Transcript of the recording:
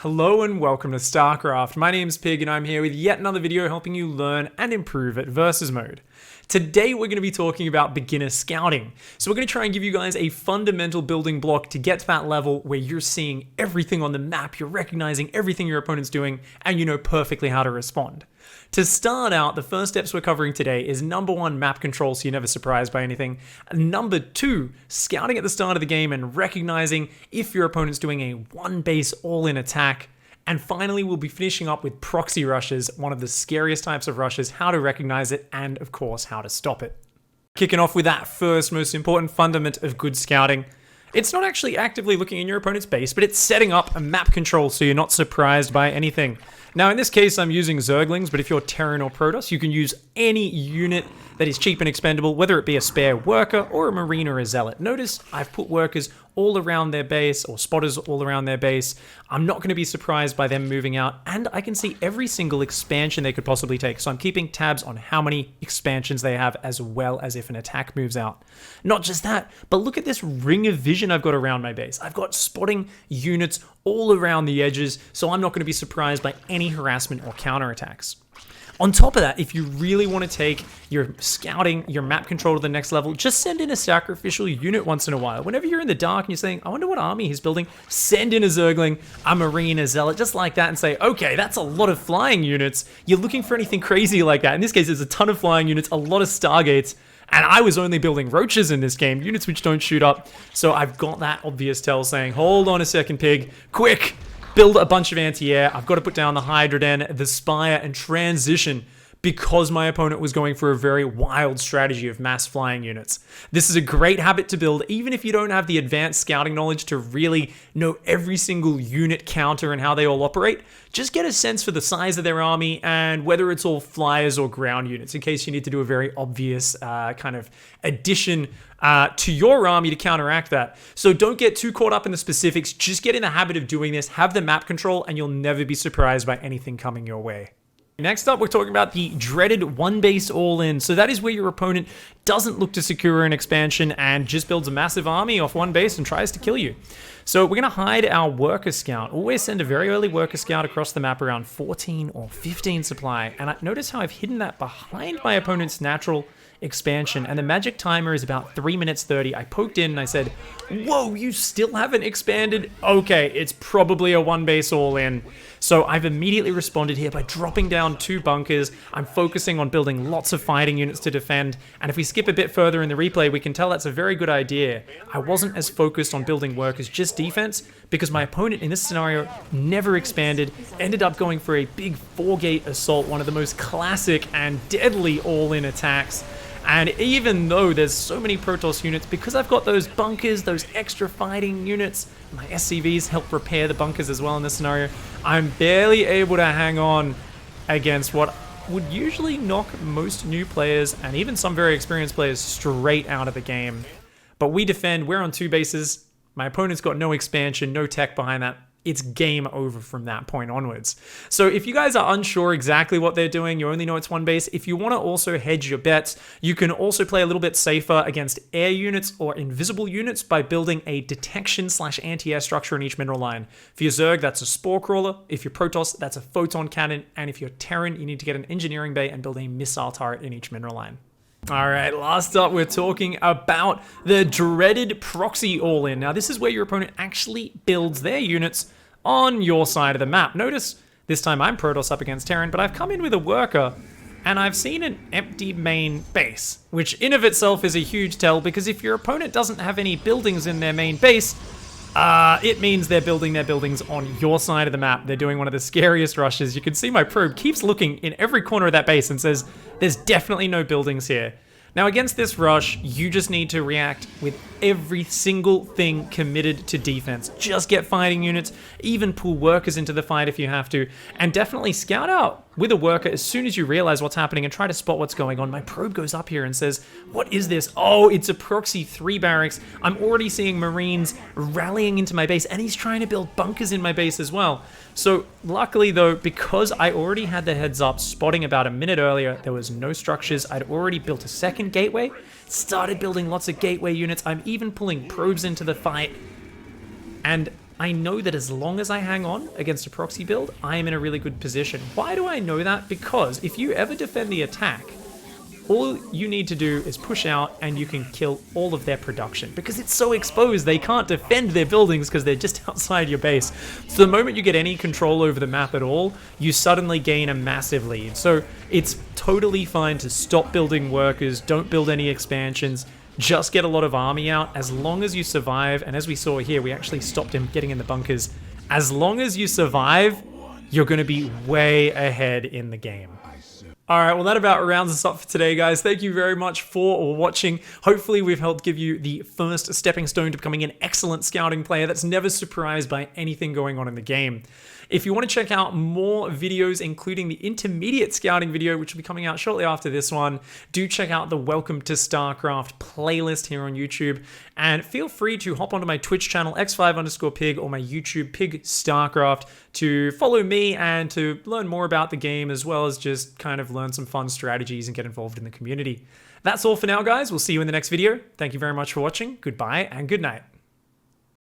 Hello and welcome to Starcraft. My name's Pig and I'm here with yet another video helping you learn and improve at Versus Mode. Today we're going to be talking about beginner scouting. So we're going to try and give you guys a fundamental building block to get to that level where you're seeing everything on the map, you're recognizing everything your opponent's doing, and you know perfectly how to respond. To start out, the first steps we're covering today is number 1, map control so you're never surprised by anything. Number 2, scouting at the start of the game and recognizing if your opponent's doing a one base all-in attack. And finally, we'll be finishing up with proxy rushes, one of the scariest types of rushes, how to recognize it, and of course, how to stop it. Kicking off with that first most important fundament of good scouting. It's not actually actively looking in your opponent's base, but it's setting up a map control so you're not surprised by anything. Now in this case I'm using Zerglings, but if you're Terran or Protoss, you can use any unit that is cheap and expendable, whether it be a spare worker or a marine or a zealot. Notice I've put workers all around their base, or spotters all around their base. I'm not going to be surprised by them moving out, and I can see every single expansion they could possibly take, so I'm keeping tabs on how many expansions they have as well as if an attack moves out. Not just that, but look at this ring of vision I've got around my base. I've got spotting units all around the edges, so I'm not going to be surprised by any harassment or counterattacks. On top of that, if you really want to take your scouting, your map control to the next level, just send in a sacrificial unit once in a while. Whenever you're in the dark and you're saying, I wonder what army he's building, send in a Zergling, a Marine, a Zealot, just like that, and say, okay, that's a lot of flying units. You're looking for anything crazy like that. In this case, there's a ton of flying units, a lot of Stargates, and I was only building roaches in this game, units which don't shoot up. So I've got that obvious tell saying, hold on a second, Pig, quick! Build a bunch of anti-air. I've got to put down the Hydra Den, the Spire, and transition because my opponent was going for a very wild strategy of mass flying units. This is a great habit to build, even if you don't have the advanced scouting knowledge to really know every single unit counter and how they all operate. Just get a sense for the size of their army and whether it's all flyers or ground units in case you need to do a very obvious kind of addition to your army to counteract that. So don't get too caught up in the specifics, just get in the habit of doing this, have the map control, and you'll never be surprised by anything coming your way. Next up, we're talking about the dreaded one base all-in. So that is where your opponent doesn't look to secure an expansion and just builds a massive army off one base and tries to kill you. So we're going to hide our worker scout. Always send a very early worker scout across the map around 14 or 15 supply. And notice how I've hidden that behind my opponent's natural expansion, and the magic timer is about 3 minutes 30. I poked in and I said, whoa, you still haven't expanded? Okay, it's probably a one base all in. So I've immediately responded here by dropping down 2 bunkers. I'm focusing on building lots of fighting units to defend, and if we skip a bit further in the replay, we can tell that's a very good idea. I wasn't as focused on building workers, just defense, because my opponent in this scenario never expanded, ended up going for a big 4-gate assault, one of the most classic and deadly all-in attacks. And even though there's so many Protoss units, because I've got those bunkers, those extra fighting units, my SCVs help repair the bunkers as well in this scenario, I'm barely able to hang on against what would usually knock most new players and even some very experienced players straight out of the game. But we defend, we're on 2 bases, my opponent's got no expansion, no tech behind that. It's game over from that point onwards. So if you guys are unsure exactly what they're doing, you only know it's one base, if you want to also hedge your bets, you can also play a little bit safer against air units or invisible units by building a detection/anti-air structure in each mineral line. For your Zerg, that's a Spore Crawler. If you're Protoss, that's a Photon Cannon. And if you're Terran, you need to get an Engineering Bay and build a missile turret in each mineral line. Alright, last up we're talking about the dreaded Proxy All In. Now this is where your opponent actually builds their units on your side of the map. Notice, this time I'm Protoss up against Terran, but I've come in with a worker, and I've seen an empty main base, which in of itself is a huge tell, because if your opponent doesn't have any buildings in their main base, it means they're building their buildings on your side of the map. They're doing one of the scariest rushes. You can see my probe keeps looking in every corner of that base and says, there's definitely no buildings here. Now against this rush, you just need to react with every single thing committed to defense. Just get fighting units, even pull workers into the fight if you have to, and definitely scout out with a worker as soon as you realize what's happening and try to spot what's going on. My probe goes up here and says, what is this? Oh, it's a Proxy 3 barracks. I'm already seeing Marines rallying into my base, and he's trying to build bunkers in my base as well. So luckily though, because I already had the heads up spotting about a minute earlier, there was no structures. I'd already built a second gateway, started building lots of gateway units. I'm even pulling probes into the fight, and I know that as long as I hang on against a proxy build, I am in a really good position. Why do I know that? Because if you ever defend the attack, all you need to do is push out and you can kill all of their production because it's so exposed they can't defend their buildings because they're just outside your base. So the moment you get any control over the map at all, you suddenly gain a massive lead. So it's totally fine to stop building workers, don't build any expansions, just get a lot of army out as long as you survive. And as we saw here, we actually stopped him getting in the bunkers. As long as you survive, you're going to be way ahead in the game. Alright, well that about rounds us up for today, guys. Thank you very much for watching. Hopefully we've helped give you the first stepping stone to becoming an excellent scouting player that's never surprised by anything going on in the game. If you want to check out more videos, including the intermediate scouting video, which will be coming out shortly after this one, do check out the Welcome to StarCraft playlist here on YouTube. And feel free to hop onto my Twitch channel, x5_pig, or my YouTube, Pig Starcraft, to follow me and to learn more about the game, as well as just kind of learn some fun strategies and get involved in the community. That's all for now, guys. We'll see you in the next video. Thank you very much for watching. Goodbye and good night.